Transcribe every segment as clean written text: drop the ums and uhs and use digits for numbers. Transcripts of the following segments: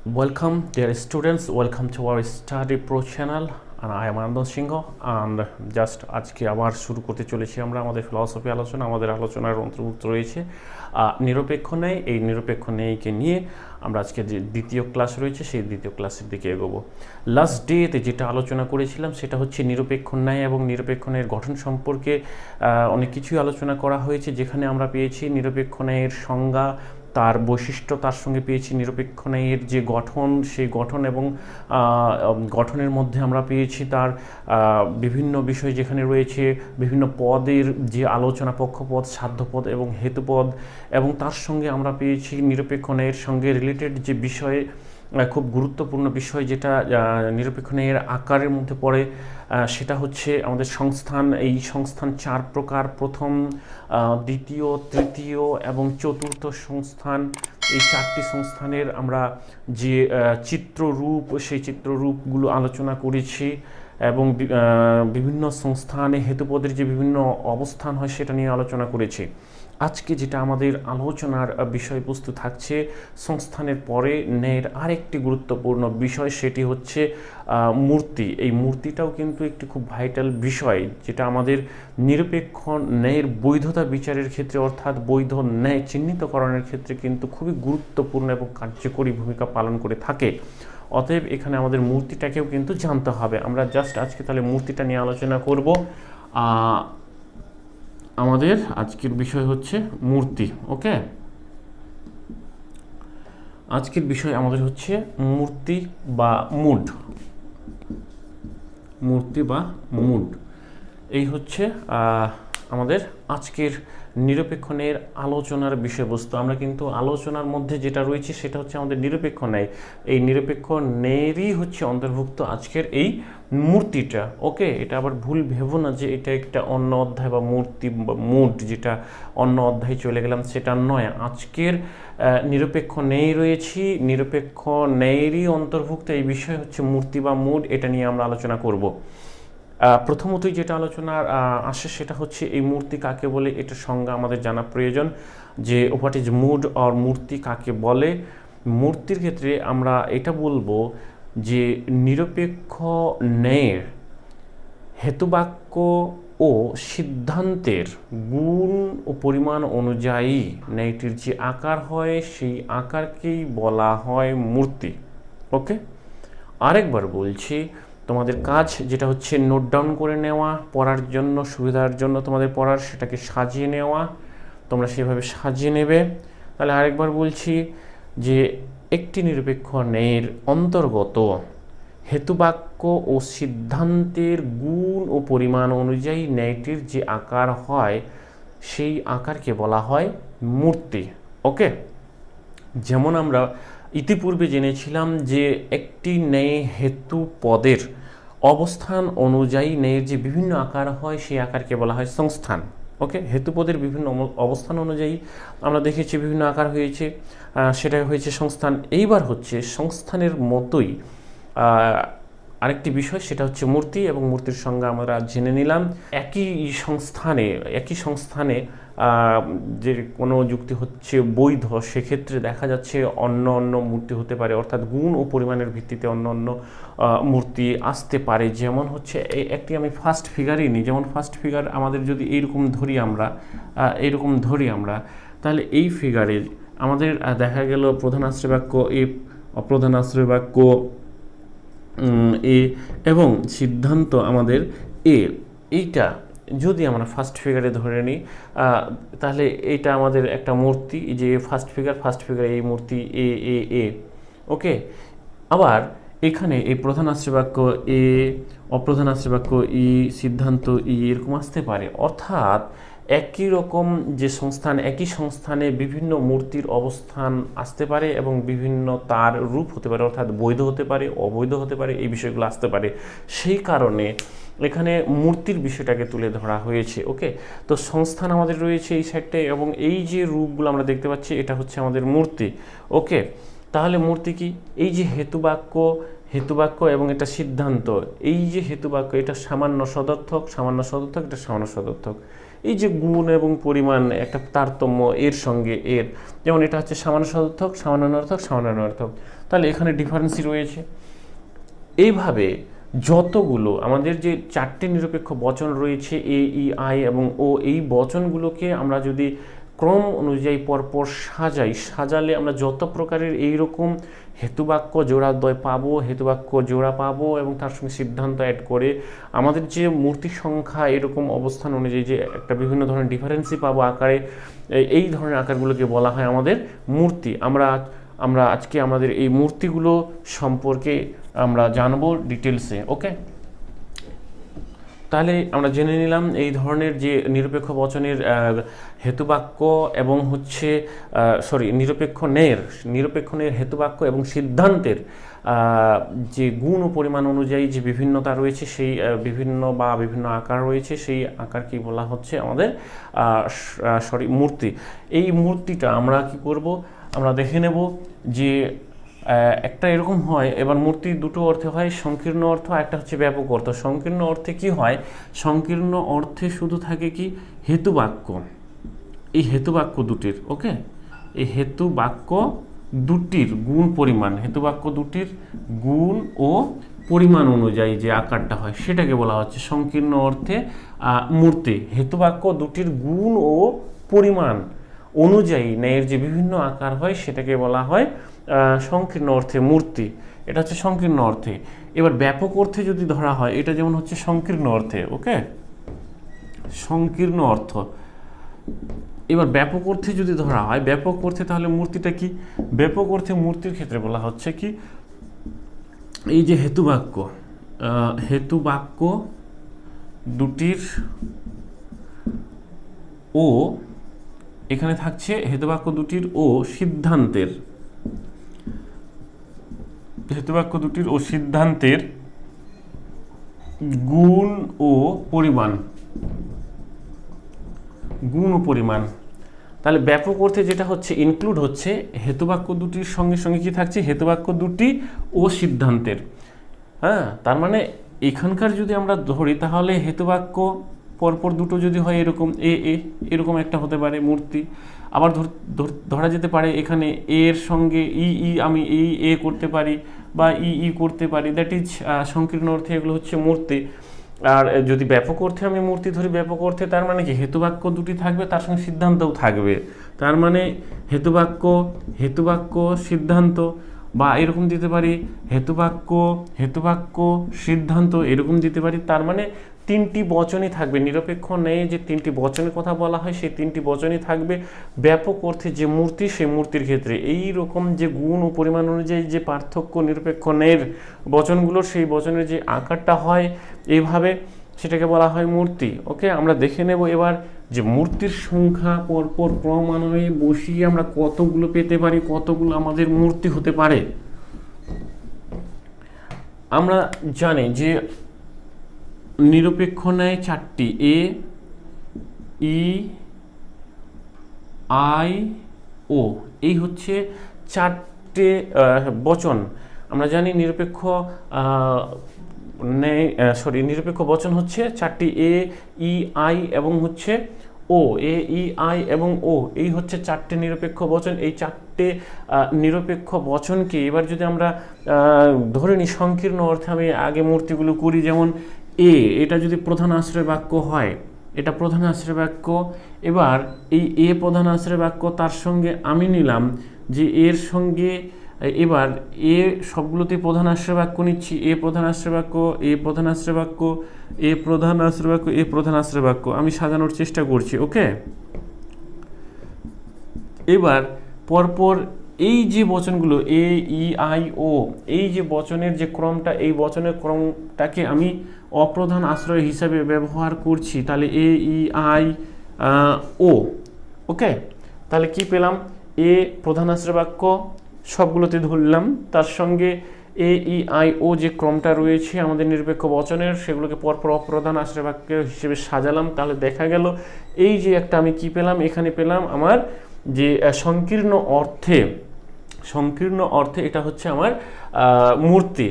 Welcome, dear students. Welcome to our study pro channel. And I am Ananda Singh and just আজকে আবার শুরু করতে চলেছি আমরা আমাদের ফিলসফি আলোচনা। আমাদের আলোচনার অন্তর্ভুক্ত রয়েছে নিরপেক্ষ ন্যায়। এই নিরপেক্ষ ন্যায়কে নিয়ে আমরা আজকে যে দ্বিতীয় ক্লাস রয়েছে সেই দ্বিতীয় ক্লাসের দিকে এগোবো। লাস্ট ডেতে যেটা আলোচনা করেছিলাম সেটা হচ্ছে নিরপেক্ষ ন্যায় এবং নিরপেক্ষ ন্যায়ের গঠন সম্পর্কে অনেক কিছুই আলোচনা করা হয়েছে, যেখানে আমরা পেয়েছি নিরপেক্ষ ন্যায়ের সংজ্ঞা, তার বৈশিষ্ট্য, তার সঙ্গে পেয়েছি নিরপেক্ষ ন্যায়ের যে গঠন, সেই গঠন এবং গঠনের মধ্যে আমরা পেয়েছি তার বিভিন্ন বিষয়, যেখানে রয়েছে বিভিন্ন পদের যে আলোচনা, পক্ষপদ, সাধ্যপদ এবং হেতুপদ, এবং তার সঙ্গে আমরা পেয়েছি নিরপেক্ষ ন্যায়ের সঙ্গে রিলেটেড যে বিষয়, খুব গুরুত্বপূর্ণ বিষয় যেটা নিরপেক্ষ ন্যায়ের আকারের মধ্যে পড়ে, সেটা হচ্ছে আমাদের সংস্থান। এই সংস্থান চার প্রকার: প্রথম, দ্বিতীয়, তৃতীয় এবং চতুর্থ সংস্থান। এই চারটি সংস্থানের আমরা যে চিত্ররূপ, সেই চিত্ররূপগুলো আলোচনা করেছি, এবং বিভিন্ন সংস্থানে হেতুপদের যে বিভিন্ন অবস্থান হয় সেটা নিয়ে আলোচনা করেছি। আজকে যেটা আমাদের আলোচনার বিষয়বস্তু থাকছে, সংস্থানের পরে ন্যায়ের আরেকটি গুরুত্বপূর্ণ বিষয়, সেটি হচ্ছে মূর্তি। এই মূর্তিটাও কিন্তু একটি খুব ভাইটাল বিষয়, যেটা আমাদের নিরপেক্ষ ন্যায়ের বৈধতা বিচারের ক্ষেত্রে, অর্থাৎ বৈধ ন্যায় চিহ্নিতকরণের ক্ষেত্রে কিন্তু খুবই গুরুত্বপূর্ণ এবং কার্যকরী ভূমিকা পালন করে থাকে। অতএব এখানে আমাদের মূর্তিটাকেও কিন্তু জানতে হবে। আমরা জাস্ট আজকে তাহলে মূর্তিটা নিয়ে আলোচনা করব। আমাদের আজকের বিষয় হচ্ছে মূর্তি। ওকে, আজকের বিষয় আমাদের হচ্ছে মূর্তি বা মুড। মূর্তি বা মুড, এই হচ্ছে আমাদের আজকের নিরপেক্ষ ন্যায়ের আলোচনার বিষয়বস্তু। আমরা কিন্তু আলোচনার মধ্যে যেটা রয়েছে সেটা হচ্ছে আমাদের নিরপেক্ষ ন্যায়। এই নিরপেক্ষ ন্যায়েরই হচ্ছে অন্তর্ভুক্ত আজকের এই মূর্তিটা। ওকে, এটা আবার ভুল ভেবো না যে এটা একটা অন্য অধ্যায় বা মূর্তি বা মুড যেটা অন্য অধ্যায়ে চলে গেলাম, সেটা নয়। আজকের নিরপেক্ষ ন্যায় রয়েছি, নিরপেক্ষ ন্যায়েরই অন্তর্ভুক্ত এই বিষয় হচ্ছে মূর্তি বা মুড। এটা নিয়ে আমরা আলোচনা করব। প্রথমতই যেটা আলোচনার আসে সেটা হচ্ছে এই মূর্তি কাকে বলে, এটার সংজ্ঞা আমাদের জানা প্রয়োজন, যে হোয়াট ইজ মুড অর মূর্তি কাকে বলে। মূর্তির ক্ষেত্রে আমরা এটা বলবো যে নিরপেক্ষ ন্যায়ের হেতুবাক্য ও সিদ্ধান্তের গুণ ও পরিমাণ অনুযায়ী ন্যায়টির যে আকার হয় সেই আকারকেই বলা হয় মূর্তি। ওকে, আরেকবার বলছি, তোমাদের কাজ যেটা হচ্ছে নোট ডাউন করে নেওয়া, পড়ার জন্য সুবিধার জন্য তোমাদের পড়ার সেটাকে সাজিয়ে নেওয়া, তোমরা সেভাবে সাজিয়ে নেবে। তাহলে আরেকবার বলছি যে একটি নিরপেক্ষ ন্যায়ের অন্তর্গত হেতুবাক্য ও সিদ্ধান্তের গুণ ও পরিমাণ অনুযায়ী ন্যায়টির যে আকার হয় সেই আকারকে বলা হয় মূর্তি। ওকে, যেমন আমরা ইতিপূর্বে জেনেছিলাম যে একটি ন্যায় হেতু পদের অবস্থান অনুযায়ী ন্যায়ের যে বিভিন্ন আকার হয় সেই আকারকে বলা হয় সংস্থান। ওকে, হেতুপদের বিভিন্ন অবস্থান অনুযায়ী আমরা দেখেছি বিভিন্ন আকার হয়েছে, সেটা হয়েছে সংস্থান। এইবার হচ্ছে সংস্থানের মতোই আরেকটি বিষয়, সেটা হচ্ছে মূর্তি, এবং মূর্তির সংজ্ঞা আমরা জেনে নিলাম। একই সংস্থানে যে কোনো যুক্তি হচ্ছে বৈধ, সেক্ষেত্রে দেখা যাচ্ছে অন্য অন্য মূর্তি হতে পারে, অর্থাৎ গুণ ও পরিমাণের ভিত্তিতে অন্য অন্য মূর্তি আসতে পারে। যেমন হচ্ছে একটি আমি ফার্স্ট ফিগারই নিই, যেমন ফার্স্ট ফিগার আমাদের যদি এইরকম ধরি আমরা, তাহলে এই ফিগারে আমাদের দেখা গেল প্রধান আশ্রয় বাক্য এ, অপ্রধান আশ্রয় বাক্য এ এবং সিদ্ধান্ত আমাদের এ। এইটা যদি আমরা ফার্স্ট ফিগারে ধরে নিই, তাহলে এইটা আমাদের একটা মূর্তি, যে ফার্স্ট ফিগার এই মূর্তি এ এ এ। ওকে, আবার এখানে এই প্রধান আশ্রয় বাক্য এ, অপ্রধান আশ্রয় বাক্য ই, সিদ্ধান্ত ই, এরকম আসতে পারে। অর্থাৎ একই রকম যে সংস্থান, একই সংস্থানে বিভিন্ন মূর্তির অবস্থান আসতে পারে এবং বিভিন্ন তার রূপ হতে পারে, অর্থাৎ বৈধ হতে পারে, অবৈধ হতে পারে, এই বিষয়গুলো আসতে পারে। সেই কারণে এখানে মূর্তির বিষয়টাকে তুলে ধরা হয়েছে। ওকে, তো সংস্থান আমাদের রয়েছে এই সাইডটায়, এবং এই যে রূপগুলো আমরা দেখতে পাচ্ছি এটা হচ্ছে আমাদের মূর্তি। ওকে, তাহলে মূর্তি কি? এই যে হেতুবাক্য এবং এটা সিদ্ধান্ত, এই যে হেতুবাক্য এটা সামান্য সদর্থক, এটা সামান্য সদর্থক। এই যে গুণ এবং পরিমাণ একটা তারতম্য এর সঙ্গে এর, যেমন এটা হচ্ছে সামানার্থক সামানার্থক সামানার্থক, তাহলে এখানে ডিফারেন্সই রয়েছে। এইভাবে যতগুলো আমাদের যে চারটে নিরপেক্ষ বচন রয়েছে এ ই আই এবং ও, এই বচনগুলোকে আমরা যদি ক্রম অনুযায়ী পরপর সাজালে আমরা যত প্রকারের এইরকম হেতুবাক্য জোড়াদ্বয় পাবো, হেতুবাক্য জোড়া পাবো এবং তার সঙ্গে সিদ্ধান্ত অ্যাড করে আমাদের যে মূর্তি সংখ্যা এরকম অবস্থান অনুযায়ী যে একটা বিভিন্ন ধরনের ডিফারেন্সই পাবো আকারে, এই ধরনের আকারগুলোকে বলা হয় আমাদের মূর্তি। আমরা আজকে আমাদের এই মূর্তিগুলো সম্পর্কে আমরা জানবো ডিটেলসে। ওকে, তাহলে আমরা জেনে নিলাম এই ধরনের যে নিরপেক্ষ বচনের হেতুবাক্য এবং হচ্ছে নিরপেক্ষ ন্যায়ের হেতুবাক্য এবং সিদ্ধান্তের যে গুণ ও পরিমাণ অনুযায়ী যে বিভিন্নতা রয়েছে, সেই বিভিন্ন আকার রয়েছে, সেই আকারকে বলা হচ্ছে আমাদের মূর্তি। এই মূর্তিটা আমরা কি করব, আমরা দেখে নেব যে একটা এরকম হয়, এবার মূর্তি দুটো অর্থে হয়, সংকীর্ণ অর্থ, একটা হচ্ছে ব্যাপক অর্থ। সংকীর্ণ অর্থে কি হয়, সংকীর্ণ অর্থে শুধু থাকে কি হেতুবাক্য, এই হেতুবাক্য দুটির, ওকে, এই হেতুবাক্য দুটির গুণ পরিমাণ, হেতুবাক্য দুটির গুণ ও পরিমাণ অনুযায়ী যে আকারটা হয় সেটাকে বলা হচ্ছে সংকীর্ণ অর্থে মূর্তি। হেতুবাক্য দুটির গুণ ও পরিমাণ অনুযায়ী ন্যায়ের যে বিভিন্ন আকার হয় সেটাকে বলা হয় সংকীর্ণ অর্থে মূর্তি। এটা হচ্ছে সংকীর্ণ অর্থে। এবার ব্যাপক অর্থে যদি ধরা হয়, এটা যেমন হচ্ছে সংকীর্ণ অর্থে, ওকে, সংকীর্ণ অর্থ। এবার ব্যাপক অর্থে যদি ধরা হয়, ব্যাপক অর্থে তাহলে মূর্তিটা কি, ব্যাপক অর্থে মূর্তির ক্ষেত্রে বলা হচ্ছে কি এই যে হেতুবাক্য দুটির ও, এখানে থাকছে হেতুবাক্য দুটির ও সিদ্ধান্তের, হেতুবাক্য দুটির ও সিদ্ধান্তের গুণ ও পরিমাণ। তাহলে ব্যাপক অর্থে যেটা হচ্ছে ইনক্লুড হচ্ছে হেতুবাক্য দুটির সঙ্গে সঙ্গে কি থাকছে, হেতুবাক্য দুটি ও সিদ্ধান্তের। হ্যাঁ, তার মানে এখানকার যদি আমরা ধরি তাহলে হেতুবাক্য পরপর দুটো যদি হয় এরকম এরকম একটা হতে পারে মূর্তি। আবার ধরা যেতে পারে এখানে এর সঙ্গে আমি এ করতে পারি বা ই করতে পারি, দ্যাট ইজ সংকীর্ণ অর্থে এগুলো হচ্ছে মূর্তি। আর যদি ব্যাপক অর্থে আমি মূর্তি ধরি, ব্যাপক অর্থে তার মানে কি হেতুবাক্য দুটি থাকবে, তার সঙ্গে সিদ্ধান্তও থাকবে। তার মানে হেতুবাক্য সিদ্ধান্ত, বা এরকম দিতে পারি হেতুবাক্য সিদ্ধান্ত, এরকম দিতে পারি। তার মানে তিনটি বচনই থাকবে, নিরপেক্ষ ন্যায়ে যে তিনটি বচনের কথা বলা হয় সেই তিনটি বচনই থাকবে ব্যাপক অর্থে যে মূর্তি, সেই মূর্তির ক্ষেত্রে। এই রকম যে গুণ ও পরিমাণ অনুযায়ী যে পার্থক্য নিরপেক্ষ ন্যায়ের বচনগুলোর, সেই বচনের যে আকারটা হয় এইভাবে, সেটাকে বলা হয় মূর্তি। ওকে, আমরা দেখে নেব এবার যে মূর্তির সংখ্যা পরপর ক্রমান্বয়ে বসিয়ে আমরা কতগুলো পেতে পারি, কতগুলো আমাদের মূর্তি হতে পারে। আমরা জানি যে নিরপেক্ষ ন্যায় চারটি, এ ই আই ও, এই হচ্ছে চারটে বচন। আমরা জানি নিরপেক্ষ নিরপেক্ষ বচন হচ্ছে চারটি, এ ই আই এবং হচ্ছে ও, এ ই আই এবং ও, এই হচ্ছে চারটে নিরপেক্ষ বচন। এই চারটে নিরপেক্ষ বচনকে এবার যদি আমরা ধরে নিই সংকীর্ণ অর্থে, আমি আগে মূর্তিগুলো করি, যেমন এটা যদি প্রধান আশ্রয় বাক্য হয়, এটা প্রধান আশ্রয় বাক্য। এবার এই প্রধান আশ্রয় বাক্য, তার সঙ্গে আমি নিলাম যে এর সঙ্গে, এবার সবগুলোতে প্রধান আশ্রয় বাক্য নিচ্ছি, প্রধান আশ্রয় বাক্য, প্রধান আশ্রয় বাক্য, প্রধান আশ্রয় বাক্য, প্রধান আশ্রয় বাক্য, আমি সাজানোর চেষ্টা করছি। ওকে, এবার পরপর এই যে বচনগুলো এ ই আই ও, এই যে বচনের যে ক্রমটা, এই বচনের ক্রমটাকে আমি অপ্রধান আশ্রয় হিসাবে ব্যবহার করছি। তাহলে এ ই আই ও, ওকে, তাহলে কি পেলাম, প্রধান আশ্রয় বাক্য সবগুলোতে ধরলাম, তার সঙ্গে এ ই আই ও যে ক্রমটা রয়েছে আমাদের নিরপেক্ষ বচনের, সেগুলোকে পরপর অপ্রধান আশ্রয় বাক্য হিসেবে সাজালাম। তাহলে দেখা গেল এই যে একটা আমি কি পেলাম, এখানে পেলাম আমার যে সংকীর্ণ অর্থে এটা হচ্ছে আমার মূর্তি।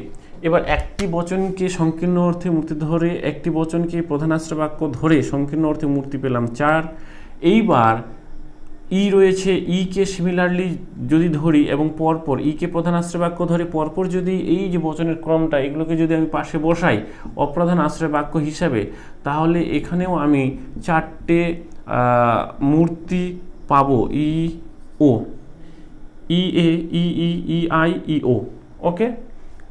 এবার একটি বচনকে সংকীর্ণ অর্থে মূর্তি ধরে, একটি বচনকে প্রধানাশ্রয় বাক্য ধরে সংকীর্ণ অর্থে মূর্তি পেলাম 4। এইবার ই রয়েছে, ইকে সিমিলারলি যদি ধরি এবং পরপর ইকে প্রধান আশ্রয় বাক্য ধরে পরপর যদি এই যে বচনের ক্রমটা এগুলোকে যদি আমি পাশে বসাই অপ্রধান আশ্রয় বাক্য হিসাবে, তাহলে এখানেও আমি 4টে মূর্তি পাবো, ই ও, ই এ, ই ই, ই আই, ই ও। ওকে,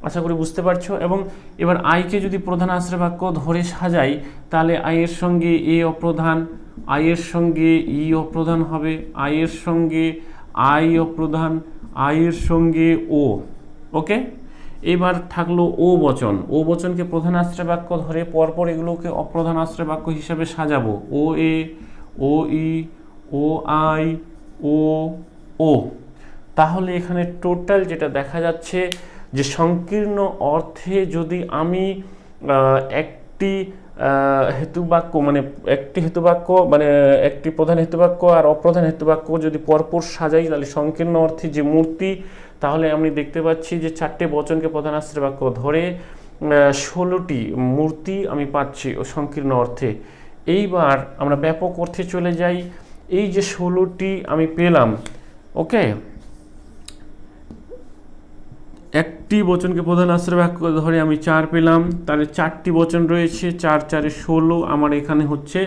আশা করি বুঝতে পারছো। এবং এবার আইকে যদি প্রধান আশ্রয় বাক্য ধরে সাজাই, তাহলে আইয়ের সঙ্গে এ অপ্রধান, আইয়ের সঙ্গে ই অপ্রধান হবে, আইয়ের সঙ্গে আই অপ্রধান, আইয়ের সঙ্গে ও। ওকে, এবার থাকলো ও বচন। ও বচনকে প্রধান আশ্রয় বাক্য ধরে পরপর এগুলোকে অপ্রধান আশ্রয় বাক্য হিসাবে সাজাবো, ও এ, ও ই, ও আই, ও ও। তাহলে এখানে টোটাল যেটা দেখা যাচ্ছে যে সংকীর্ণ অর্থে যদি আমি একটি হেতুবাক্য মানে একটি প্রধান হেতুবাক্য আর অপ্রধান হেতুবাক্য যদি পরপর সাজাই, তাহলে সংকীর্ণ অর্থে যে মূর্তি, তাহলে আমি দেখতে পাচ্ছি যে 4টে বচনকে প্রধান আশ্রয় বাক্য ধরে 16টি মূর্তি আমি পাচ্ছি সংকীর্ণ অর্থে। এইবার আমরা ব্যাপক অর্থে চলে যাই। এই যে 16টি আমি পেলাম, ওকে, একটি বচনকে প্রধান আশ্রয় বাক্য ধরে আমি 4 পেলাম, তাহলে 4টি বচন রয়েছে, 4 4 16, আমার এখানে হচ্ছে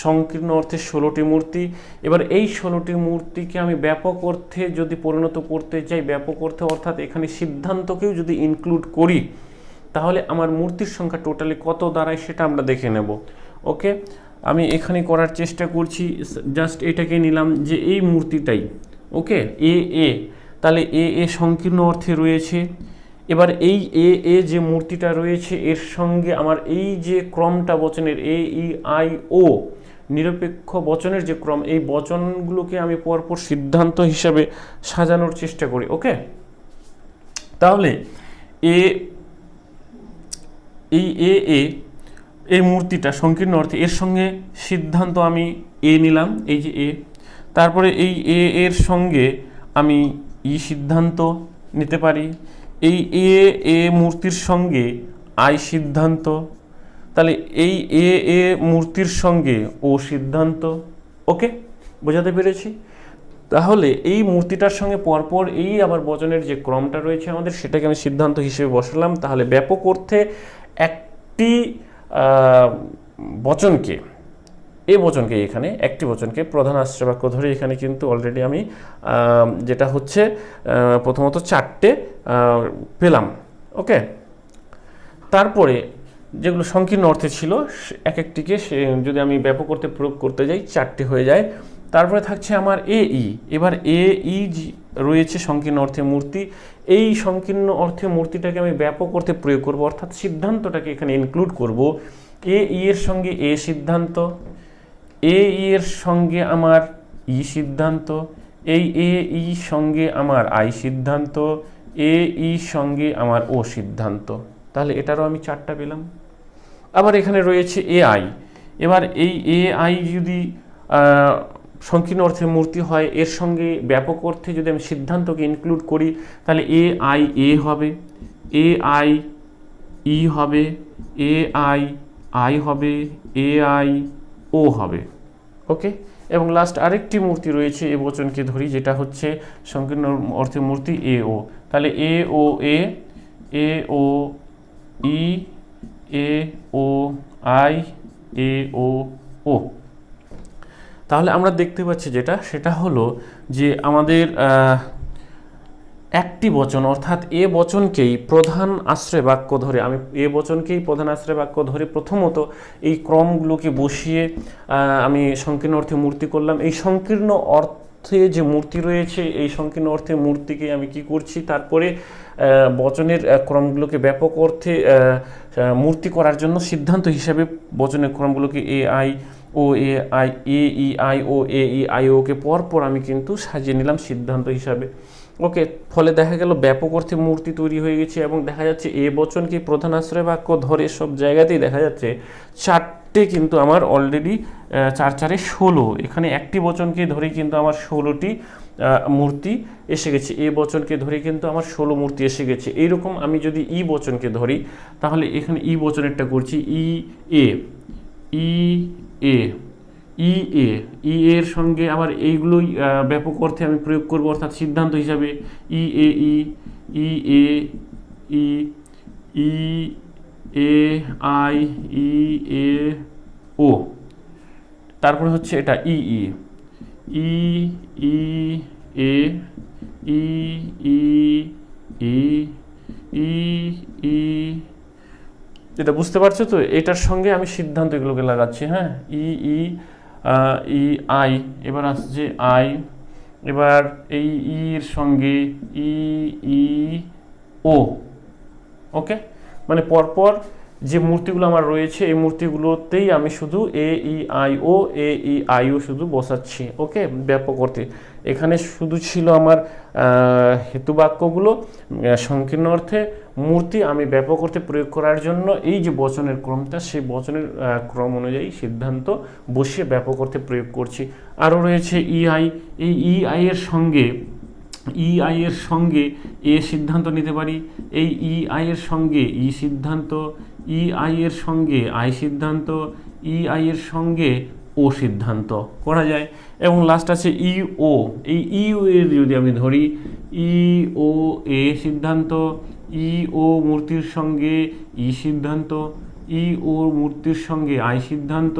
সংকীর্ণ অর্থে 16টি মূর্তি। এবার এই 16টি মূর্তিকে আমি ব্যাপক অর্থে যদি পরিণত করতে চাই, ব্যাপক অর্থে অর্থাৎ এখানে সিদ্ধান্তকেও যদি ইনক্লুড করি, তাহলে আমার মূর্তির সংখ্যা টোটালি কত দাঁড়ায় সেটা আমরা দেখে নেব। ওকে, আমি এখানে করার চেষ্টা করছি, জাস্ট এটাকে নিলাম যে এই মূর্তিটাই, ওকে, এ এ, তাহলে এ এ সংকীর্ণ অর্থে রয়েছে। এবার এই এ যে মূর্তিটা রয়েছে এর সঙ্গে আমার এই যে ক্রমটা বচনের এ ই আই ও নিরপেক্ষ বচনের যে ক্রম, এই বচনগুলোকে আমি পরপর সিদ্ধান্ত হিসাবে সাজানোর চেষ্টা করি। ওকে, তাহলে এই মূর্তিটা সংকীর্ণ অর্থে এর সঙ্গে সিদ্ধান্ত আমি এ নিলাম, এই যে এ, তারপরে এই এর সঙ্গে আমি ই সিদ্ধান্ত নিতে পারি, এই এ মূর্তির সঙ্গে আই সিদ্ধান্ত, তাহলে এই এ মূর্তির সঙ্গে ও সিদ্ধান্ত। ওকে, বোঝাতে পেরেছি? তাহলে এই মূর্তিটার সঙ্গে পরপর এই আবার বচনের যে ক্রমটা রয়েছে আমাদের, সেটাকে আমি সিদ্ধান্ত হিসেবে বসালাম। তাহলে ব্যাপক অর্থে একটি বচনকে, এখানে একটি বচনকে প্রধান আশ্রয় বাক্য ধরে এখানে কিন্তু অলরেডি আমি যেটা হচ্ছে প্রথমত 4টে পেলাম। ওকে, তারপরে যেগুলো সংকীর্ণ অর্থে ছিল এক একটিকে যদি আমি ব্যাপক অর্থে প্রয়োগ করতে যাই 4টে হয়ে যায়। তারপরে থাকছে আমার এ ই। এবার এ ই রয়েছে সংকীর্ণ অর্থে মূর্তি, এই সংকীর্ণ অর্থে মূর্তিটাকে আমি ব্যাপক অর্থে প্রয়োগ করব, অর্থাৎ সিদ্ধান্তটাকে এখানে ইনক্লুড করব। এ ই এর সঙ্গে এ সিদ্ধান্ত, এ ই এর সঙ্গে আমার ই সিদ্ধান্ত, এই এ ই সঙ্গে আমার আই সিদ্ধান্ত, এ ই সঙ্গে আমার ও সিদ্ধান্ত। তাহলে এটারও আমি 4টা পেলাম। আবার এখানে রয়েছে এ আই। এবার এই এ আই যদি সংকীর্ণ অর্থে মূর্তি হয়, এর সঙ্গে ব্যাপক অর্থে যদি আমি সিদ্ধান্তকে ইনক্লুড করি, তাহলে এ আই এ হবে, এ আই ই হবে, এ আই আই হবে, এ আই ও হবে। ওকে, এবং লাস্ট আরেকটি মূর্তি রয়েছে এ বচনকে ধরি, যেটা হচ্ছে সংকীর্ণ অর্থে মূর্তি এ ও। তাহলে এ ও ই, এ ও আই, এ ও। তাহলে আমরা দেখতে পাচ্ছি সেটা হলো যে আমাদের একটি বচন অর্থাৎ এ বচনকেই প্রধান আশ্রয় বাক্য ধরে, আমি এ বচনকেই প্রধান আশ্রয় বাক্য ধরে প্রথমত এই ক্রমগুলোকে বসিয়ে আমি সংকীর্ণ অর্থে মূর্তি করলাম। এই সংকীর্ণ অর্থে যে মূর্তি রয়েছে, এই সংকীর্ণ অর্থে মূর্তিকে আমি কি করছি, তারপরে বচনের ক্রমগুলোকে ব্যাপক অর্থে মূর্তি করার জন্য সিদ্ধান্ত হিসাবে বচনের ক্রমগুলোকে A I O, A I, A E I O, A E I ওকে পরপর আমি কিন্তু সাজিয়ে নিলাম সিদ্ধান্ত হিসাবে। ওকে, ফলে দেখা গেল ব্যাপক অর্থে মূর্তি তৈরি হয়ে গেছে এবং দেখা যাচ্ছে এ বচনকে প্রধান আশ্রয় বাক্য ধরে সব জায়গাতেই দেখা যাচ্ছে 4টে কিন্তু আমার অলরেডি 4 4 16, এখানে একটি বচনকে ধরেই কিন্তু আমার 16টি মূর্তি এসে গেছে। এ বচনকে ধরে কিন্তু আমার 16 মূর্তি এসে গেছে। এইরকম আমি যদি ই বচনকে ধরি তাহলে এখানে ই বচনেরটা করছি ই এ ই এ ই এ ই এর সঙ্গে আবার এইগুলোই ব্যাপক অর্থে আমি প্রয়োগ করব, অর্থাৎ সিদ্ধান্ত হিসাবে ই এ ই ই এ ই ই এ আই ই এ ও, তারপরে হচ্ছে এটা ই ই ই ই এ ই ই ই ই ই, এটা বুঝতে পারছো তো? এটার সঙ্গে আমি সিদ্ধান্ত এগুলোকে লাগাচ্ছি। হ্যাঁ, ই ই ই আই, এবার আসছে আই, এবার এই ইর সঙ্গে ই ই ও। ওকে, মানে পরপর যে মূর্তিগুলো আমার রয়েছে এই মূর্তিগুলোতেই আমি শুধু এ E I O A E I ও শুধু বসাচ্ছি। ওকে, ব্যাপক অর্থে এখানে শুধু ছিল আমার হেতুবাক্যগুলো, সংকীর্ণ অর্থে মূর্তি আমি ব্যাপক অর্থে প্রয়োগ করার জন্য এই যে বচনের ক্রমটা, সেই বচনের ক্রম অনুযায়ী সিদ্ধান্ত বসিয়ে ব্যাপক অর্থে প্রয়োগ করছি। আরও রয়েছে ই আই, এই ই আই এর সঙ্গে ই আই এর সঙ্গে এ সিদ্ধান্ত নিতে পারি, এই ই আই এর সঙ্গে ই সিদ্ধান্ত, ই আই এর সঙ্গে আই সিদ্ধান্ত, ই আই এর সঙ্গে ও সিদ্ধান্ত করা যায়। এবং লাস্ট আছে ই ও, এই ই ও এর যদি আমি ধরি ই ও এ সিদ্ধান্ত, ই ও মূর্তির সঙ্গে ই সিদ্ধান্ত, ই ও মূর্তির সঙ্গে আই সিদ্ধান্ত,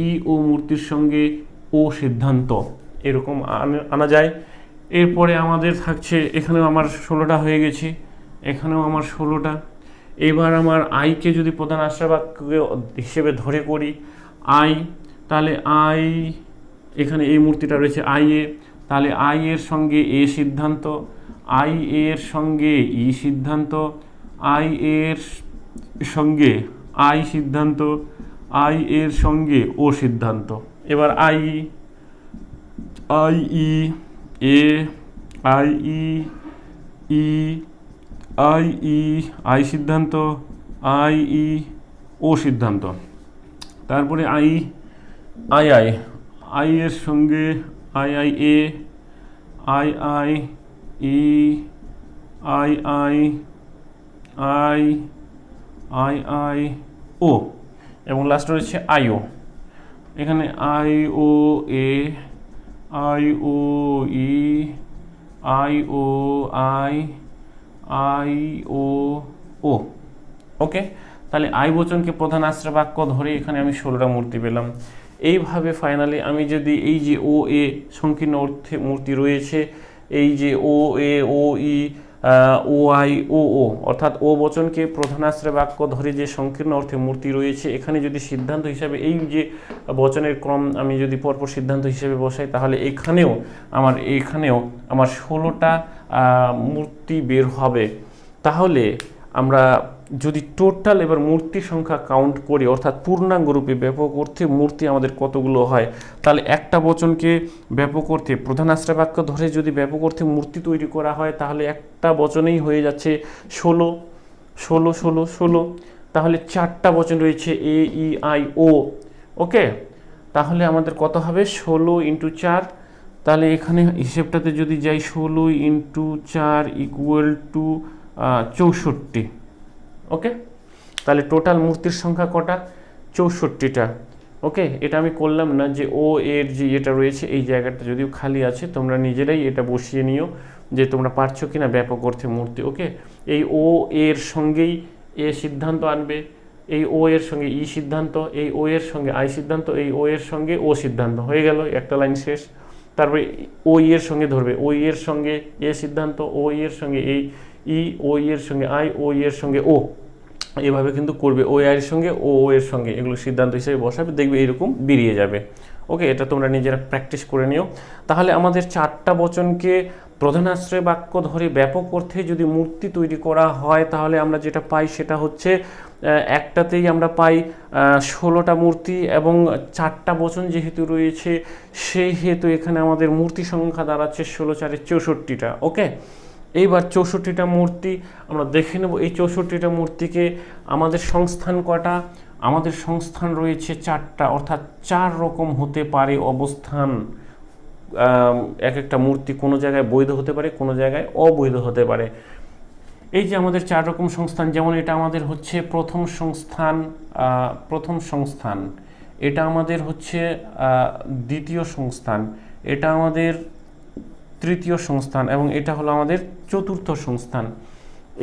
ই ও মূর্তির সঙ্গে ও সিদ্ধান্ত, এরকম আনা যায়। এরপরে আমাদের থাকছে, এখানেও আমার 16টা হয়ে গেছে, এখানেও আমার 16টা। এবার আমার আইকে যদি প্রধান আশ্রয় বাক্য হিসেবে ধরে করি আই, তাহলে আই, এখানে এই মূর্তিটা রয়েছে আই এ, তাহলে আই এর সঙ্গে এ সিদ্ধান্ত, আই এর সঙ্গে ই সিদ্ধান্ত, আই এর সঙ্গে আই সিদ্ধান্ত, আই এর সঙ্গে ও সিদ্ধান্ত। এবার I I E A I E E I E I সিদ্ধান্ত, আই ই ও সিদ্ধান্ত। তারপরে আই আই আই আই এর সঙ্গে I I A I I E I I I I I O, এবং লাস্ট রয়েছে I O, এখানে I O A I O E I O I I O O. Okay, তাহলে I বচনকে প্রধান আশ্রয় বাক্য ধরে এখানে আমি 16টা মূর্তি পেলাম। এইভাবে ফাইনালি আমি যদি এই যে ও এ সংকীর্ণ অর্থে মূর্তি রয়েছে, এই যে ও এ ও ই ও আই ও ও, অর্থাৎ ও বচনকে প্রধান আশ্রয় বাক্য ধরে যে সংকীর্ণ অর্থে মূর্তি রয়েছে, এখানে যদি সিদ্ধান্ত হিসাবে এই যে বচনের ক্রম আমি যদি পরপর সিদ্ধান্ত হিসেবে বসাই, তাহলে এখানেও আমার 16টা মূর্তি বের হবে। তাহলে আমরা যদি টোটাল এবার মূর্তি সংখ্যা কাউন্ট করি, অর্থাৎ পূর্ণাঙ্গ রূপে ব্যাপক অর্থে মূর্তি আমাদের কতগুলো হয়, তাহলে একটা বচনকে ব্যাপক অর্থে প্রধান আশ্রয় বাক্য ধরে যদি ব্যাপক অর্থে মূর্তি তৈরি করা হয়, তাহলে একটা বচনেই হয়ে যাচ্ছে 16 16 16 16। তাহলে 4টা বচন রয়েছে এ ই আই ও। ওকে, তাহলে আমাদের কত হবে 16 × 4। তাহলে এখানে হিসেবটাতে যদি যাই 16 × 4 = 64। ওকে, তাহলে টোটাল মূর্তির সংখ্যা কটা? 64টা। ওকে, এটা আমি করলাম না, যে ও এর যে এটা রয়েছে এই জায়গাটা যদিও খালি আছে, তোমরা নিজেরাই এটা বসিয়ে নিও যে তোমরা পারছো কিনা ব্যাপক অর্থে মূর্তি। ওকে, এই ও এর সঙ্গেই এ সিদ্ধান্ত আনবে, এই ও এর সঙ্গে ই সিদ্ধান্ত, এই ও এর সঙ্গে আই সিদ্ধান্ত, এই ও এর সঙ্গে ও সিদ্ধান্ত, হয়ে গেল একটা লাইন শেষ। তারপরে ও এর সঙ্গে ধরবে, ও এর সঙ্গে এ সিদ্ধান্ত, ও এর সঙ্গে এই ই, ও এর সঙ্গে আই, ও এর সঙ্গে ও, এভাবে কিন্তু করবে। ও এর সঙ্গে ও এর সঙ্গে, এগুলো সিদ্ধান্ত হিসেবে বসাবে, দেখবে এরকম বেরিয়ে যাবে। ওকে, এটা তোমরা নিজেরা প্র্যাকটিস করে নিও। তাহলে আমাদের 4টা বচনকে প্রধান আশ্রয় বাক্য ধরে ব্যাপক অর্থে যদি মূর্তি তৈরি করা হয়, তাহলে আমরা যেটা পাই সেটা হচ্ছে একটাতেই আমরা পাই 16টা মূর্তি, এবং 4টা বচন যেহেতু রয়েছে সেই হেতু এখানে আমাদের মূর্তি সংখ্যা দাঁড়াচ্ছে 16 × 4 = 64টা। ওকে, এইবার 64টা মূর্তি আমরা দেখে নেব। এই 64টা মূর্তিকে আমাদের সংস্থান কটা? আমাদের সংস্থান রয়েছে 4টা, অর্থাৎ 4 রকম হতে পারে অবস্থান। এক একটা মূর্তি কোনো জায়গায় বৈধ হতে পারে, কোনো জায়গায় অবৈধ হতে পারে। এই যে আমাদের 4 রকম সংস্থান, যেমন এটা আমাদের হচ্ছে প্রথম সংস্থান, এটা আমাদের হচ্ছে দ্বিতীয় সংস্থান, এটা আমাদের তৃতীয় সংস্থান এবং এটা হলো আমাদের চতুর্থ সংস্থান।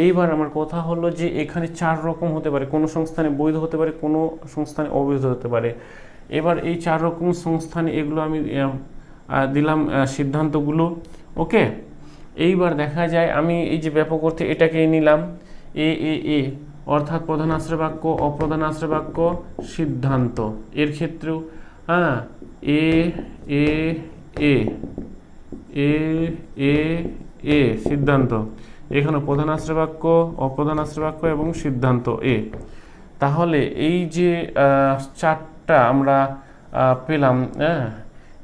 এইবার আমার কথা হলো যে এখানে 4 রকম হতে পারে, কোনো সংস্থানে বৈধ হতে পারে, কোনো সংস্থানে অবৈধ হতে পারে। এবার এই 4 রকম সংস্থানে এগুলো আমি দিলাম সিদ্ধান্তগুলো। ওকে, এইবার দেখা যায় আমি এই যে ব্যাপক অর্থে এটাকে নিলাম এ অর্থাৎ প্রধান আশ্রয় বাক্য, অপ্রধান আশ্রয় বাক্য, সিদ্ধান্ত। এর ক্ষেত্রেও এ সিদ্ধান্ত, এখানে প্রধান আশ্রয় বাক্য, অপ্রধান আশ্রয় বাক্য এবং সিদ্ধান্ত এ। তাহলে এই যে 4টা আমরা পেলাম,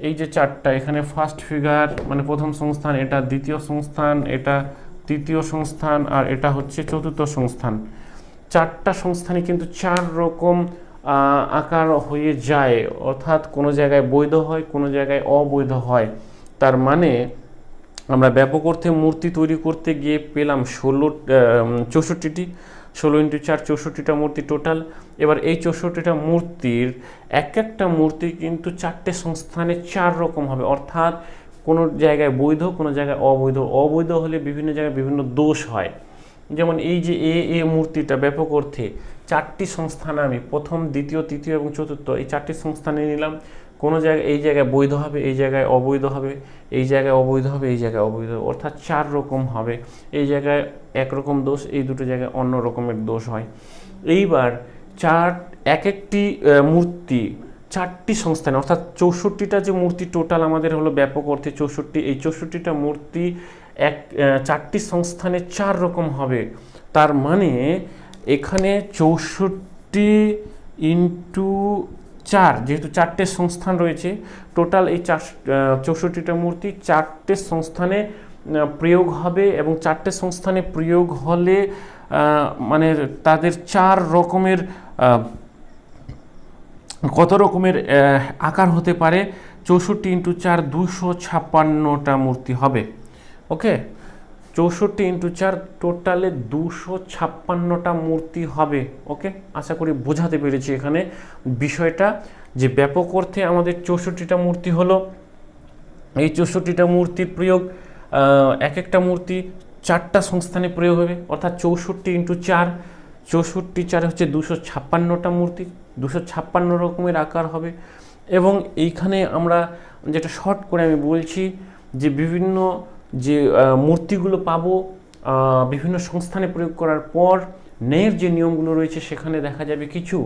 এই যে 4টা এখানে ফার্স্ট ফিগার মানে প্রথম সংস্থান, এটা দ্বিতীয় সংস্থান, এটা তৃতীয় সংস্থান, আর এটা হচ্ছে চতুর্থ সংস্থান। 4টা সংস্থানে কিন্তু 4 রকম আকার হয়ে যায়, অর্থাৎ কোনো জায়গায় বৈধ হয়, কোনো জায়গায় অবৈধ হয়। তার মানে আমরা ব্যাপক অর্থে মূর্তি তৈরি করতে গিয়ে পেলাম 64টি, 16 × 4 64টা মূর্তি টোটাল। এবার এই 64টা মূর্তির এক একটা মূর্তি কিন্তু 4টে সংস্থানে 4 রকম হবে, অর্থাৎ কোনো জায়গায় বৈধ, কোনো জায়গায় অবৈধ। অবৈধ হলে বিভিন্ন জায়গায় বিভিন্ন দোষ হয়। যেমন এই যে এ মূর্তিটা ব্যাপক অর্থে 4টি সংস্থানে আমি প্রথম, দ্বিতীয়, তৃতীয় এবং চতুর্থ এই 4টি সংস্থানে নিলাম। কোনো জায়গায় এই জায়গায় বৈধ হবে, এই জায়গায় অবৈধ হবে, এই জায়গায় অবৈধ হবে, এই জায়গায় অবৈধ হবে, অর্থাৎ 4 রকম হবে। এই জায়গায় একরকম দোষ, এই দুটো জায়গায় অন্য রকমের দোষ হয়। এইবার এক একটি মূর্তি 4টি সংস্থানে, অর্থাৎ 64টা যে মূর্তি টোটাল আমাদের হলো ব্যাপক অর্থে 64, এই 64টা মূর্তি 4টি সংস্থানে 4 রকম হবে। তার মানে এখানে 64 × 4, যেহেতু 4টে সংস্থান রয়েছে টোটাল, এই 64টা মূর্তি 4টে সংস্থানে প্রয়োগ হবে এবং 4টে সংস্থানে প্রয়োগ হলে মানে তাদের 4 রকমের কত রকমের আকার হতে পারে? 64 × 4 256টা মূর্তি হবে। ওকে, 64 × 4 টোটালে 256টা মূর্তি হবে। ওকে, আশা করি বোঝাতে পেরেছি এখানে বিষয়টা, যে ব্যাপক অর্থে আমাদের 64টা মূর্তি হলো। এই 64টা মূর্তির প্রয়োগ এক একটা মূর্তি 4টা সংস্থানে প্রয়োগ হবে, অর্থাৎ 64 × 4, 64 4 হচ্ছে 256টা মূর্তি, 256 রকমের আকার হবে। এবং এইখানে আমরা যেটা শর্ট করে আমি বলছি যে বিভিন্ন যে মূর্তিগুলো পাবো বিভিন্ন সংস্থানে প্রয়োগ করার পর ন্যায়ের যে নিয়মগুলো রয়েছে সেখানে দেখা যাবে কিছু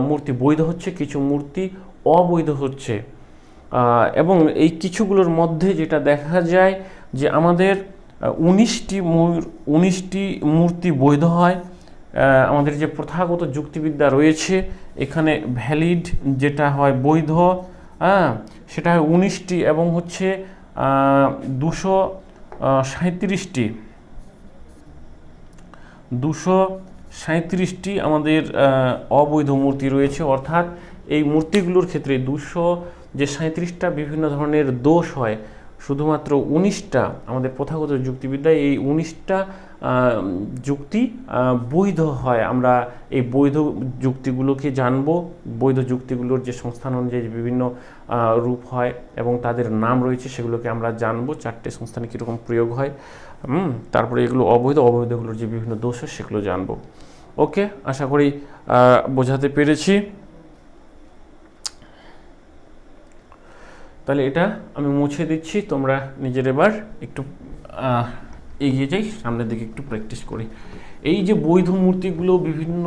মূর্তি বৈধ হচ্ছে, কিছু মূর্তি অবৈধ হচ্ছে। এবং এই কিছুগুলোর মধ্যে যেটা দেখা যায় যে আমাদের 19টি মূর্তি বৈধ হয়। আমাদের যে প্রথাগত যুক্তিবিদ্যা রয়েছে এখানে ভ্যালিড যেটা হয় বৈধ, সেটা হয় 19টি এবং হচ্ছে 237টি আমাদের অবৈধ মূর্তি রয়েছে। অর্থাৎ এই মূর্তিগুলোর ক্ষেত্রে 237টা বিভিন্ন ধরনের দোষ হয়, শুধুমাত্র 19টা আমাদের প্রথাগত যুক্তিবিদ্যায় এই 19টা যুক্তি বৈধ হয়। আমরা এই বৈধ যুক্তিগুলোকে জানব, বৈধ যুক্তিগুলোর যে সংস্থান অনুযায়ী বিভিন্ন রূপ হয় এবং তাদের নাম রয়েছে সেগুলোকে আমরা জানব, 4টে সংস্থানে কীরকম প্রয়োগ হয়। তারপরে এগুলো অবৈধগুলোর যে বিভিন্ন দোষ হয় সেগুলো জানব। ওকে, আশা করি বোঝাতে পেরেছি। তাহলে এটা আমি মুছে দিচ্ছি, তোমরা নিজের এবার একটু এগিয়ে যাই, সামনের দিকে একটু প্র্যাকটিস করি। এই যে বৈধ মূর্তিগুলো বিভিন্ন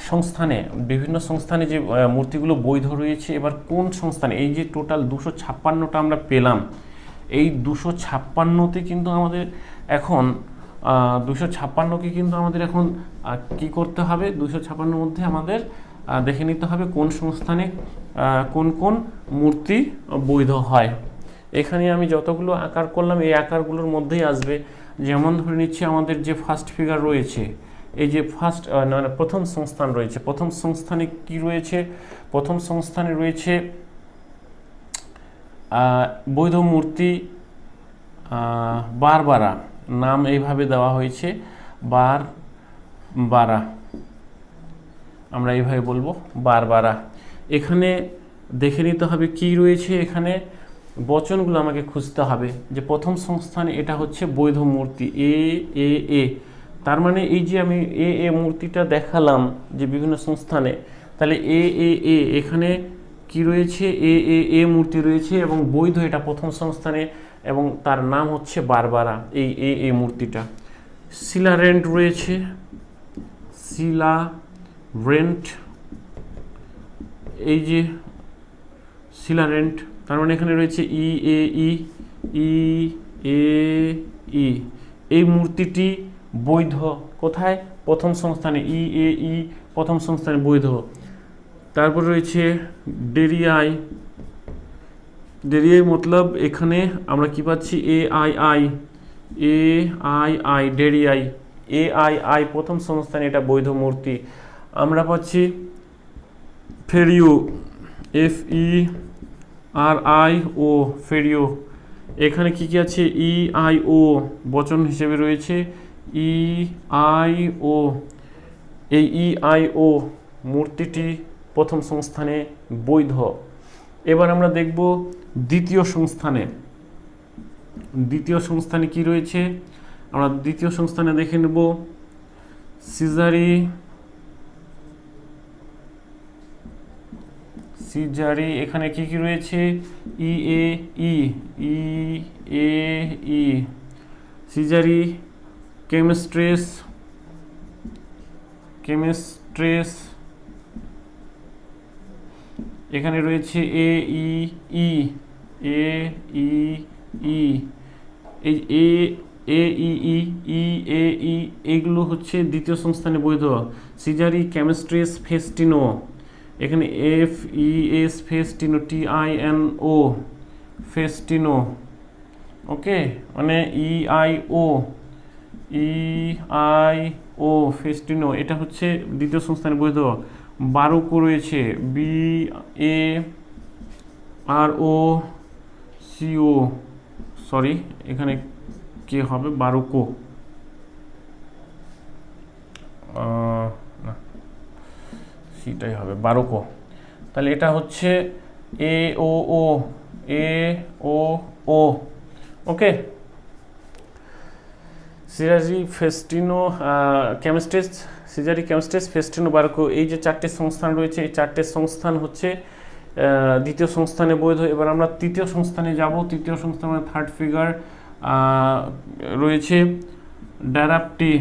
সংস্থানে যে মূর্তিগুলো বৈধ রয়েছে, এবার কোন সংস্থানে এই যে টোটাল 256টা আমরা পেলাম, এই 256তে কিন্তু আমাদের এখন 256কে কিন্তু আমাদের এখন কি করতে হবে? 256 মধ্যে আমাদের দেখে নিতে হবে কোন সংস্থানে কোন কোন মূর্তি বৈধ হয়। এখানে আমি যতগুলো আকার করলাম এই আকারগুলোর মধ্যেই আসবে। যেমন ধরে নিচ্ছি আমাদের যে ফার্স্ট ফিগার রয়েছে, এই যে প্রথম সংস্থান রয়েছে, প্রথম সংস্থানে কি রয়েছে? প্রথম সংস্থানে রয়েছে বৈধ মূর্তি বারবারা, নাম এইভাবে দেওয়া হয়েছে বারবারা, আমরা এইভাবে বলবো বারবারা। এখানে দেখে নিতে হবে কি রয়েছে, এখানে বচনগুলো আমাকে খুঁজতে হবে যে প্রথম সংস্থানে এটা হচ্ছে বৈধ মূর্তি এ এ এ, তার মানে এই যে আমি এ এ মূর্তিটা দেখালাম যে বিভিন্ন সংস্থানে, তাহলে এ এ এ এখানে কি রয়েছে, এ এ এ মূর্তি রয়েছে এবং বৈধ এটা প্রথম সংস্থানে এবং তার নাম হচ্ছে বারবারা, এই এ এ মূর্তিটা। শিলারেন্ট রয়েছে, শিলারেন্ট, এই যে শিলারেন্ট, তার মানে এখানে রয়েছে ই এ ই ই এ ই, এই মূর্তিটি বৈধ কোথায়, প্রথম সংস্থানে, ই এ ই প্রথম সংস্থানে বৈধ। তারপর রয়েছে ডেরিয়াই, ডেরিয়াই মতলব এখানে আমরা কি পাচ্ছি, A I I, A I I Darii, A I I প্রথম সংস্থানে এটা বৈধ মূর্তি। আমরা পাচ্ছি ফেরিও, F E R I O, ফেরিও, এখানে কি কি আছে, ই আই ও বচন হিসেবে রয়েছে, ই আই ও, এই ই আই ও মূর্তিটি প্রথম সংস্থানে বৈধ। এবার আমরা দেখব দ্বিতীয় সংস্থানে, দ্বিতীয় সংস্থানে কি রয়েছে, আমরা দ্বিতীয় সংস্থানে দেখে নেব সিজারি, সিজারি, এখানে কি কি রয়েছে, ই এ ই ই এ ই, সিজারি কেমিস্ট্রেস, কেমিস্ট্রেস, এখানে রয়েছে এ ই ই এ ই ই, এই এ এ ই ই ই এ ই এইগুলো হচ্ছে দ্বিতীয় সংস্থানে বৈধ। সিজারি কেমিস্ট্রেস ফেস্টিনো, এখানে F E S Festino, T I N O Festino, okay, মানে E I O, E I ও ফেস্টিনো, এটা হচ্ছে দ্বিতীয় সংস্থানে বৈধ। বারোকো রয়েছে, B A R O CO, sorry এখানে কে হবে, বারোকো, না সিটাই হবে, বারোকো, তাহলে এটা হচ্ছে এ ও ও, এ ও ও, ওকে। সিজারি ফেস্টিনো কেমিস্ট্রেস, সিজারি কেমিস্ট্রেস ফেস্টিনো বারোকো, এই যে চারটে সংস্থান রয়েছে, এই চারটে সংস্থান হচ্ছে দ্বিতীয় সংস্থানে বৈধ। এবার আমরা তৃতীয় সংস্থানে যাব, তৃতীয় সংস্থান মানে থার্ড ফিগার রয়েছে ড্যারাপ্টি,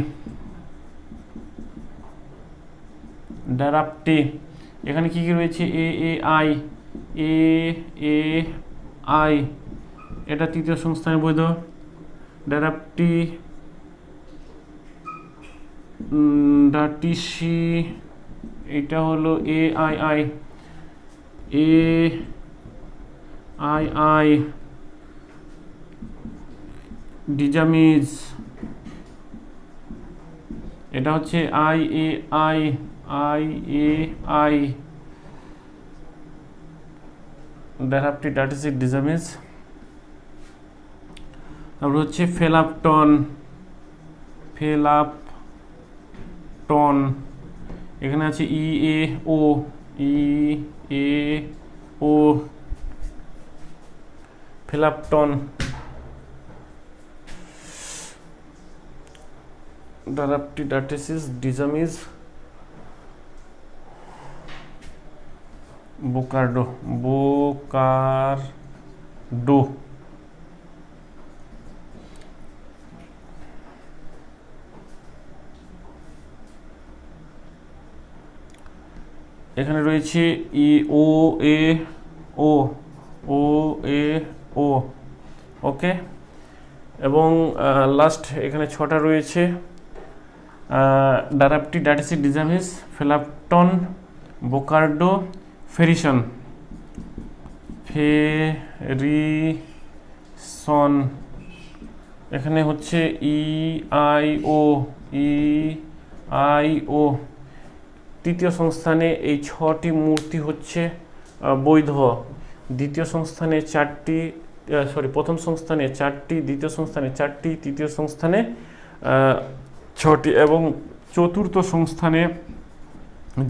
ড্যারাপ্টি, এখানে কি কি রয়েছে, এ এ আই এ এ আই, এটা তৃতীয় সংস্থানে বৈধ। ড্যারাপ্টি ডাটিসি, এটা হলো A I I A I I, Disamis, এটা হচ্ছে I A I I A I, Darapti Datisi Disamis. তারপর হচ্ছে ফেলাপটন, ফেলাপটন, এখানে আছে ই এ ও, ই এ ও, ফেলাপটন, ড্যারাপ্টি ডাটিসিস ডিজামিজ, বোকার্ডো, বোকার্ডো, এখানে রয়েছে ই ও এ ও, ও এ ও, ওকে। এবং লাস্ট এখানে ছটা রয়েছে ড্যারাপ্টি ডাটিসি ডিজামিস, ফেলাপটন, বোকার্ডো, ফেরিসন, ফেরিসন, এখানে হচ্ছে ই আই ও, ই আই ও, তৃতীয় সংস্থানে এই ছটি মূর্তি হচ্ছে বৈধ। দ্বিতীয় সংস্থানে 4টি, প্রথম সংস্থানে 4টি, দ্বিতীয় সংস্থানে 4টি, তৃতীয় সংস্থানে 6টি এবং চতুর্থ সংস্থানে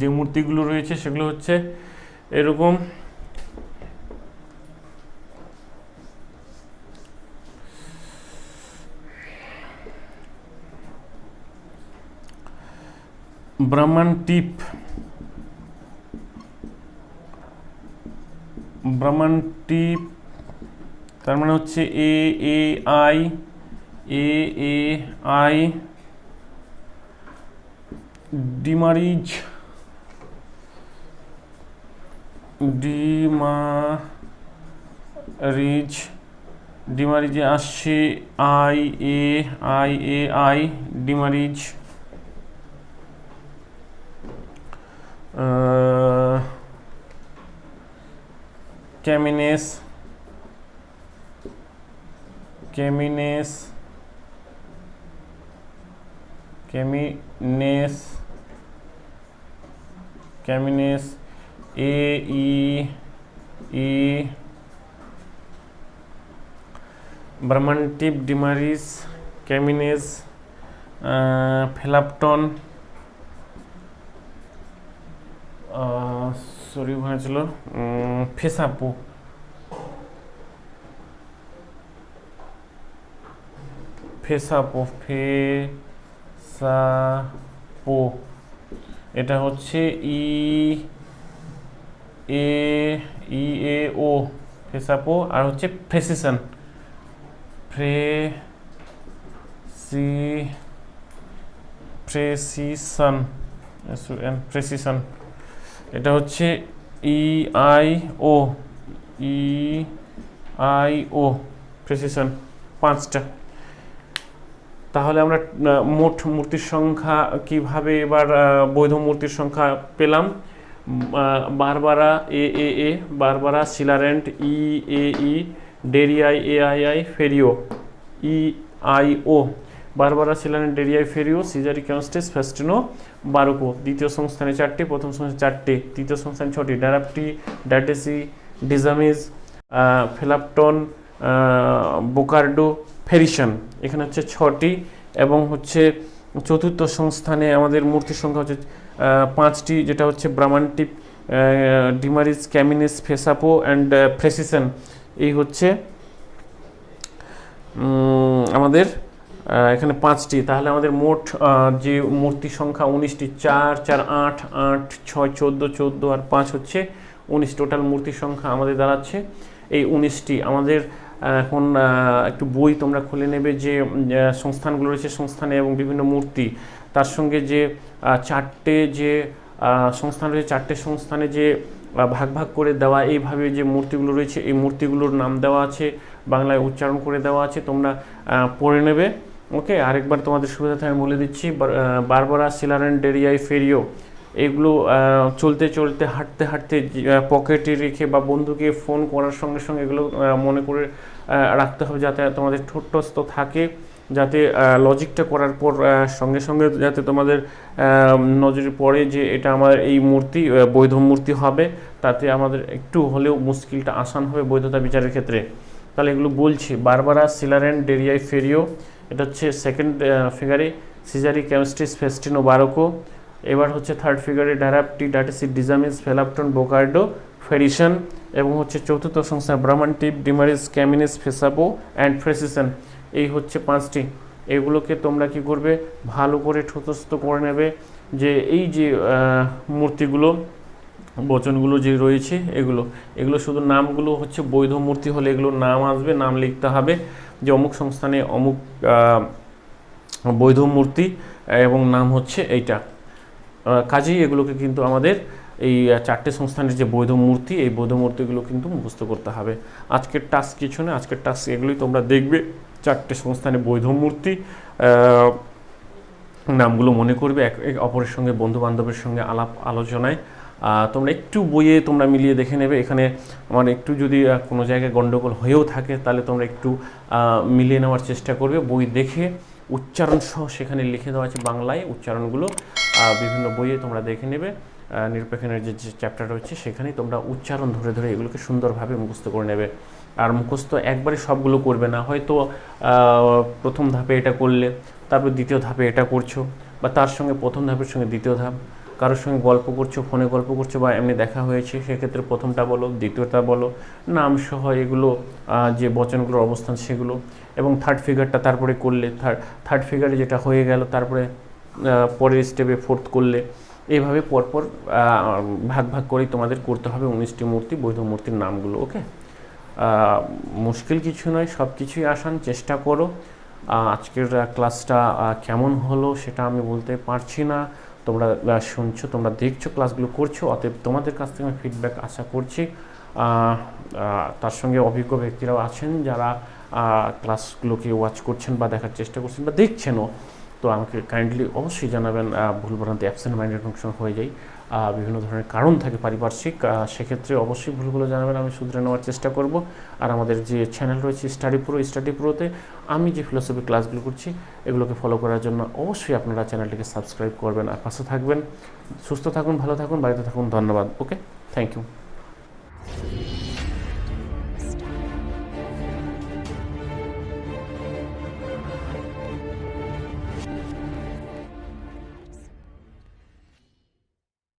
যে মূর্তিগুলো রয়েছে সেগুলো হচ্ছে এরকম। ব্রহ্মাণ্টিপ, তার মানে হচ্ছে এ এ আই, ডিমারিজ, ডিমারিজে আসছে আই, ডিমারিজ। ক্যামিনেস, এ ই ব্রহ্মাণ্টিপ, ডিমারিজ, ক্যামিনেস, ফেলাপটন, সরি হয়েছিল ফেসাপো, এটা হচ্ছে ই এ ও ফেসাপো, আর হচ্ছে প্রেসিশন, এটা হচ্ছে ই আই ও প্রেসিশন, 5টা। তাহলে আমরা মোট মূর্তির সংখ্যা কিভাবে এবার বৈধ মূর্তির সংখ্যা পেলাম। বারবারা এ, বারবারা সিলারেন্ট ই, ডেরিয়াই এআই, ফেরিও EIO, বারবারা সিলারেন্ট, ডেরিয়াই, ফেরিও, সিজারি ক্যামস্টেস, ফেস্টিনো, বারোকো। দ্বিতীয় সংস্থানে 4টি, প্রথম সংস্থানে 4টি, তৃতীয় সংস্থানে 6টি, ডারাপ্টি, ডাটেসি, ডিজামিজ, ফেলাপটন, বোকার্ডো, ফেরিশন, এখানে হচ্ছে 6টি। এবং হচ্ছে চতুর্থ সংস্থানে আমাদের মূর্তির সংখ্যা হচ্ছে 5টি, যেটা হচ্ছে ব্রহ্মাণ্টিপ, ডিমারিজ, ক্যামিনেস, ফেসাপো অ্যান্ড প্রেসিশন। এই হচ্ছে আমাদের এখানে 5টি। তাহলে আমাদের মোট যে মূর্তি সংখ্যা 19টি, 4 4 8 8 6 14 14 আর 5 হচ্ছে 19। টোটাল মূর্তির সংখ্যা আমাদের দাঁড়াচ্ছে এই 19টি। আমাদের এখন একটু বই তোমরা খুলে নেবে যে সংস্থানগুলো রয়েছে, সংস্থানে এবং বিভিন্ন মূর্তি, তার সঙ্গে যে 4টে যে সংস্থান রয়েছে, 4টে সংস্থানে যে ভাগ ভাগ করে দেওয়া এইভাবে যে মূর্তিগুলো রয়েছে, এই মূর্তিগুলোর নাম দেওয়া আছে, বাংলায় উচ্চারণ করে দেওয়া আছে, তোমরা পড়ে নেবে। ওকে, আরেকবার তোমাদের সুবিধাতে আমি বলে দিচ্ছি। বারবারা সিলারেন্ট, ডেরিয়াই, ফেরিও, এগুলো চলতে চলতে, হাঁটতে হাঁটতে, পকেটে রেখে বা বন্ধুকে ফোন করার সঙ্গে সঙ্গে এগুলো মনে করে রাখতে হবে, যাতে তোমাদের ঠোঁটস্থ থাকে, যাতে লজিকটা করার পর সঙ্গে সঙ্গে যাতে তোমাদের নজরে পড়ে যে এটা আমার এই মূর্তি বৈধ মূর্তি হবে, তাতে আমাদের একটু হলেও মুশকিলটা আসান হবে বৈধতা বিচারের ক্ষেত্রে। তাহলে এগুলো বলছি: বারবারা সিলারেন্ট, ডেরিয়াই, ফেরিও, এটা হচ্ছে সেকেন্ড ফিগারে, সিজারি ক্যামস্টিস, ফেস্টিনো, বারোকো। এবার হচ্ছে থার্ড ফিগারে ডারাপ্টি, ডাটেসি, ডিজামিস, ফেলাপটন, বোকার্ডো, ফেরিশন। এবং হচ্ছে চতুর্থ সংস্থা ব্রহ্মাণ্টিপ, ডিমারিজ, ক্যামিনেস, ফেসাপো অ্যান্ড প্রেসিশন। এই হচ্ছে 5টি। এগুলোকে তোমরা কি করবে, ভালো করে ঠোঁটস্থ করে নেবে যে এই যে মূর্তিগুলো, বচনগুলো যে রয়েছে, এগুলো শুধু নামগুলো হচ্ছে বৈধ মূর্তি হলে এগুলোর নাম আসবে, নাম লিখতে হবে যে অমুক সংস্থানে অমুক বৈধ মূর্তি এবং নাম হচ্ছে এইটা। কাজেই এগুলোকে কিন্তু আমাদের এই 4টে সংস্থানের যে বৈধ মূর্তি, এই বৈধ মূর্তিগুলো কিন্তু মুখস্থ করতে হবে। আজকের টাস্ক কিছু না, আজকের টাস্ক এগুলোই তোমরা দেখবে। 4টে সংস্থানে বৈধ মূর্তি, নামগুলো মনে করবে, এক অপরের সঙ্গে, বন্ধু বান্ধবের সঙ্গে আলাপ আলোচনায় তোমরা একটু বইয়ে তোমরা মিলিয়ে দেখে নেবে। এখানে আমার একটু যদি কোনো জায়গায় গণ্ডগোল হয়েও থাকে তাহলে তোমরা একটু মিলিয়ে নেওয়ার চেষ্টা করবে। বই দেখে উচ্চারণ সহ সেখানে লিখে দেওয়া আছে বাংলায় উচ্চারণগুলো, বিভিন্ন বইয়ে তোমরা দেখে নেবে। নিরপেক্ষণের যে চ্যাপ্টার রয়েছে সেখানেই তোমরা উচ্চারণ ধরে ধরে এগুলোকে সুন্দরভাবে মুখস্থ করে নেবে। আর মুখস্থ একবারে সবগুলো করবে না, হয়তো প্রথম ধাপে এটা করলে, তারপর দ্বিতীয় ধাপে এটা করছো, বা তার সঙ্গে প্রথম ধাপের সঙ্গে দ্বিতীয় ধাপ, কারোর সঙ্গে গল্প করছো, ফোনে গল্প করছো, বা এমনি দেখা হয়েছে, সেক্ষেত্রে প্রথমটা বলো, দ্বিতীয়টা বলো, নাম সহ এগুলো যে বচনগুলোর অবস্থান সেগুলো, এবং থার্ড ফিগারটা তারপরে করলে, থার্ড ফিগারে যেটা হয়ে গেল তারপরে পরের স্টেপে ফোর্থ করলে, এইভাবে পরপর ভাগ ভাগ করেই তোমাদের করতে হবে 19টি মূর্তি, বৈধ মূর্তির নামগুলো। ওকে, মুশকিল কিছু নয়, সব কিছুই আসান, চেষ্টা করো। আজকের ক্লাসটা কেমন হলো সেটা আমি বলতে পারছি না, তোমরা শুনছো, তোমরা দেখছো, ক্লাসগুলো করছো, অতএব তোমাদের কাছ থেকে আমি ফিডব্যাক আশা করছি। তার সঙ্গে অভিজ্ঞ ব্যক্তিরাও আছেন যারা ক্লাসগুলোকে ওয়াচ করছেন বা দেখার চেষ্টা করছেন বা দেখছেনও, তো আমাকে কাইন্ডলি অবশ্যই জানাবেন। ভুলভ্রান্তি অ্যাবসেন্ট মাইন্ডেড ফাংশন হয়ে যায়, বিভিন্ন ধরনের কারণ থাকে পারিপার্শ্বিক, সেক্ষেত্রে অবশ্যই ভুলগুলো জানাবেন, আমি শুধরে নেওয়ার চেষ্টা করব। আর আমাদের যে চ্যানেল রয়েছে স্টাডি প্রোতে আমি যে ফিলোসফি ক্লাসগুলো করছি এগুলোকে ফলো করার জন্য অবশ্যই আপনারা চ্যানেলটিকে সাবস্ক্রাইব করবেন আর পাশে থাকবেন। সুস্থ থাকুন, ভালো থাকুন, বাড়িতে থাকুন। ধন্যবাদ। ওকে, থ্যাংক ইউ।